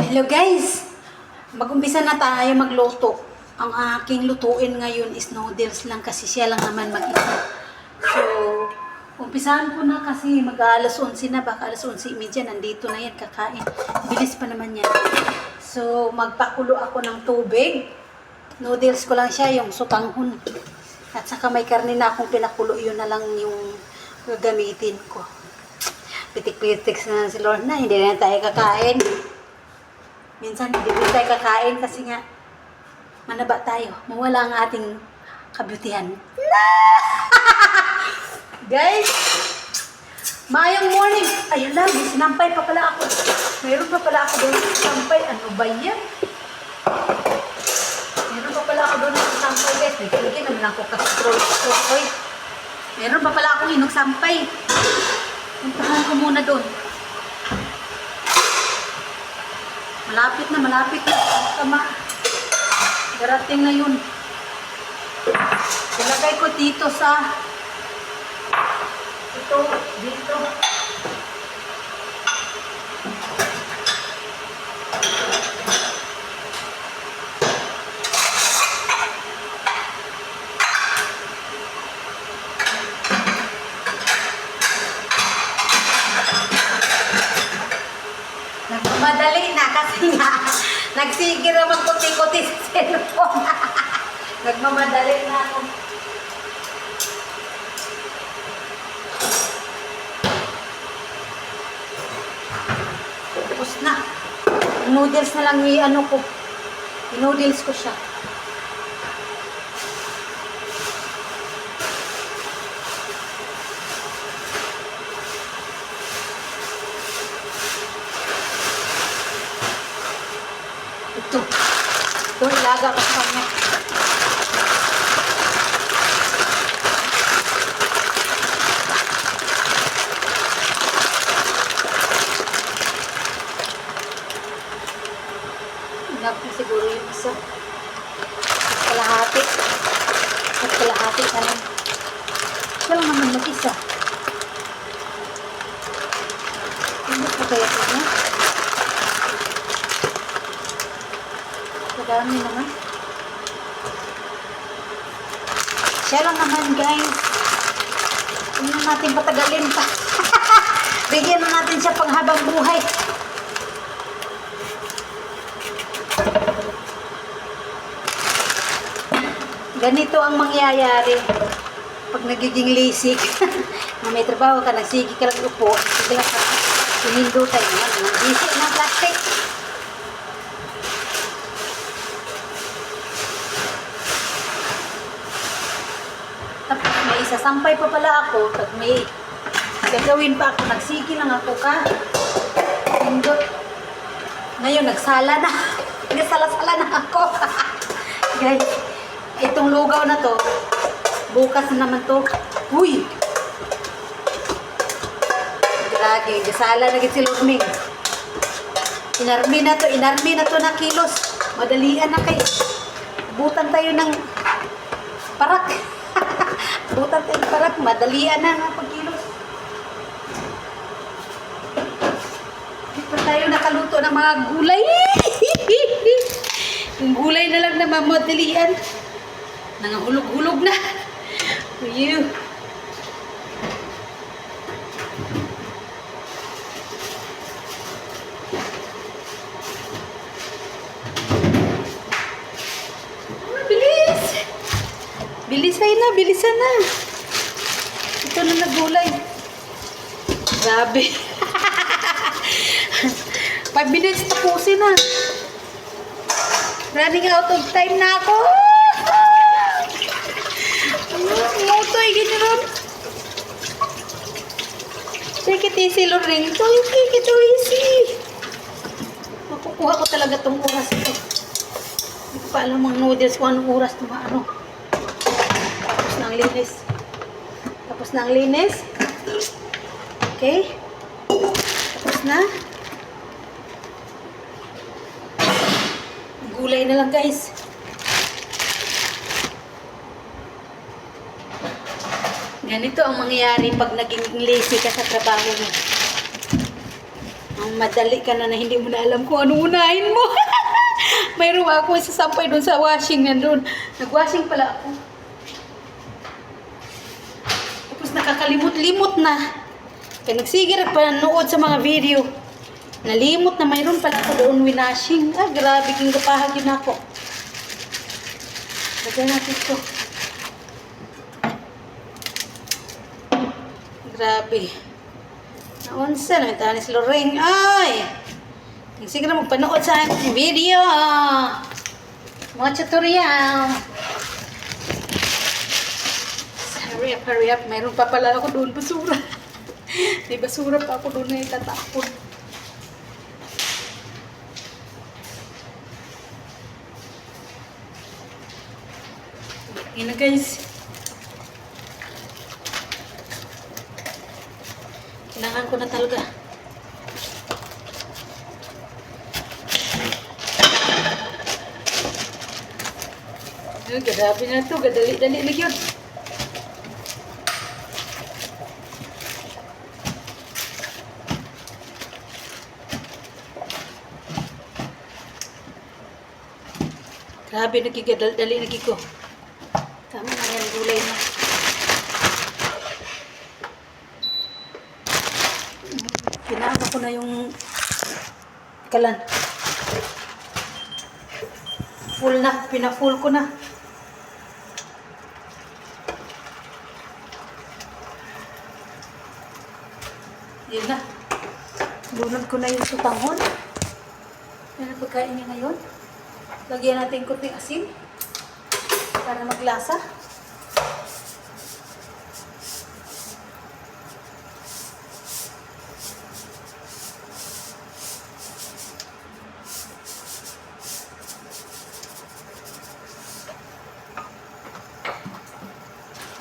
Hello guys! Mag-umpisa na tayo magluto. Ang aking lutuin ngayon is noodles lang kasi siya lang naman mag-isa. So, umpisahan ko na kasi mag-alas 11 na, baka alas 11:30 nandito na yan kakain. Bilis pa naman yan. So, magpakulo ako ng tubig. Noodles ko lang siya, yung sutanghon. At saka may karne na akong pinakulo, yun na lang yung gagamitin ko. Pitik-pitik na si Lorna, hindi na tayo kakain. Minsan hindi rin tayo kakain kasi nga manaba tayo. Mawala ang ating kabutihan. Guys, mayong morning. Ayun lang, sinampay pa pala ako. Mayroon pa pala ako doon sa sinampay. Ano ba yan? Mayroon pa pala ako doon sa sampay, guys. Nagkilagyan naman ako kastrol. Mayroon pa pala akong inong sampay. Puntahan ko muna doon. Malapit na. Tama. Darating na yun. Ilagay ko dito sa dito. Nagmamadali na kasi nga nagsigir naman kuti-kuti sa cellphone. Nagmamadali na ako. Tapos na. Noodles na lang i-ano ko. I-noodles ko siya. Ito, ilaga ko sa kanya. Ilagay ko siguro yung isa. Kalahati. At kalahati ka lang. Siya lang naman mag-isa. Hindi ko kaya ito na. Madami naman. Siya lang naman, guys. Hindi na natin patagalin pa. Bigyan na natin siya pang habang buhay. Ganito ang mangyayari pag nagiging lazy. May trabaho ka, nagsigi ka lang upo, hindi ka hinindutay naman. Busy ng plastic. Tapos may isasampay pa pala ako, pag may gagawin pa ako, nagsigi lang ako ka. Hindot. Ngayon, nagsala na. Nagsala-sala na ako. Guys, itong lugaw na to, bukas na naman to. Uy! Grabe, gasala na si Lorming. Inarmi na to na kilos. Madalian na kay. Butan tayo ng parak. Butan tayo ng parak. Madalian na ng pagkilos. Hindi pa tayo nakaluto ng mga gulay. Yung gulay na lang na mamadalian. Nangahulog-hulog na. Uy. Bilisan na. Ito na nagulay. Grabe. 5 minutes tapusin na. Running out of time na ako. Mutoy, ganyan. Take it easy, Loring. Take it easy. Makukuha ko talaga itong oras ito. Hindi ko pa alam ang noodles kung anong oras ito maano. Tapos na ang linis. Okay. Tapos na. Gulay na lang, guys. Ganito ang mangyayari pag naging lazy ka sa trabaho mo. madali ka na hindi mo na alam kung anong unahin mo. Mayroon ako sasampay doon sa washing nandun. Nag-washing pala ako. Tapos nakakalimot-limot na. Kaya nagsigir pa nood sa mga video. Nalimot na mayroon pala ako doon winashing. Grabe king kapahag yun ako. Lagyan natin ito. Grabe. Naunsa na tanis Loreng. Ay! Sige na magpanood sa aking video. Mga tutorial. Hurry up. Mayroon pa pala ako doon basura. May basura pa ako doon na itatapon. Yun na guys. Kailangan ko na talaga. Gadabi na ito. Gadali-dali na yun. Grabe, nagigadal-dali na ko. Tama na yan, gulay na. Pinaano ko na yung kalan. Full na, pina-full ko na. Yun na. Lunod ko na yung sutanghon. Yan ang pagkain niya ngayon. Lagyan natin kunting asin para maglasa.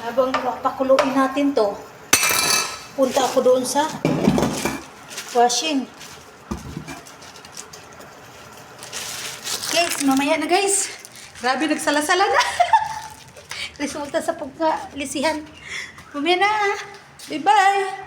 Habang pakuluin natin to, punta ako doon sa washing. Guys, mamaya na guys. Grabe, nagsala-sala na. Resulta sa pagkalisihan. Mamaya na. Bye-bye.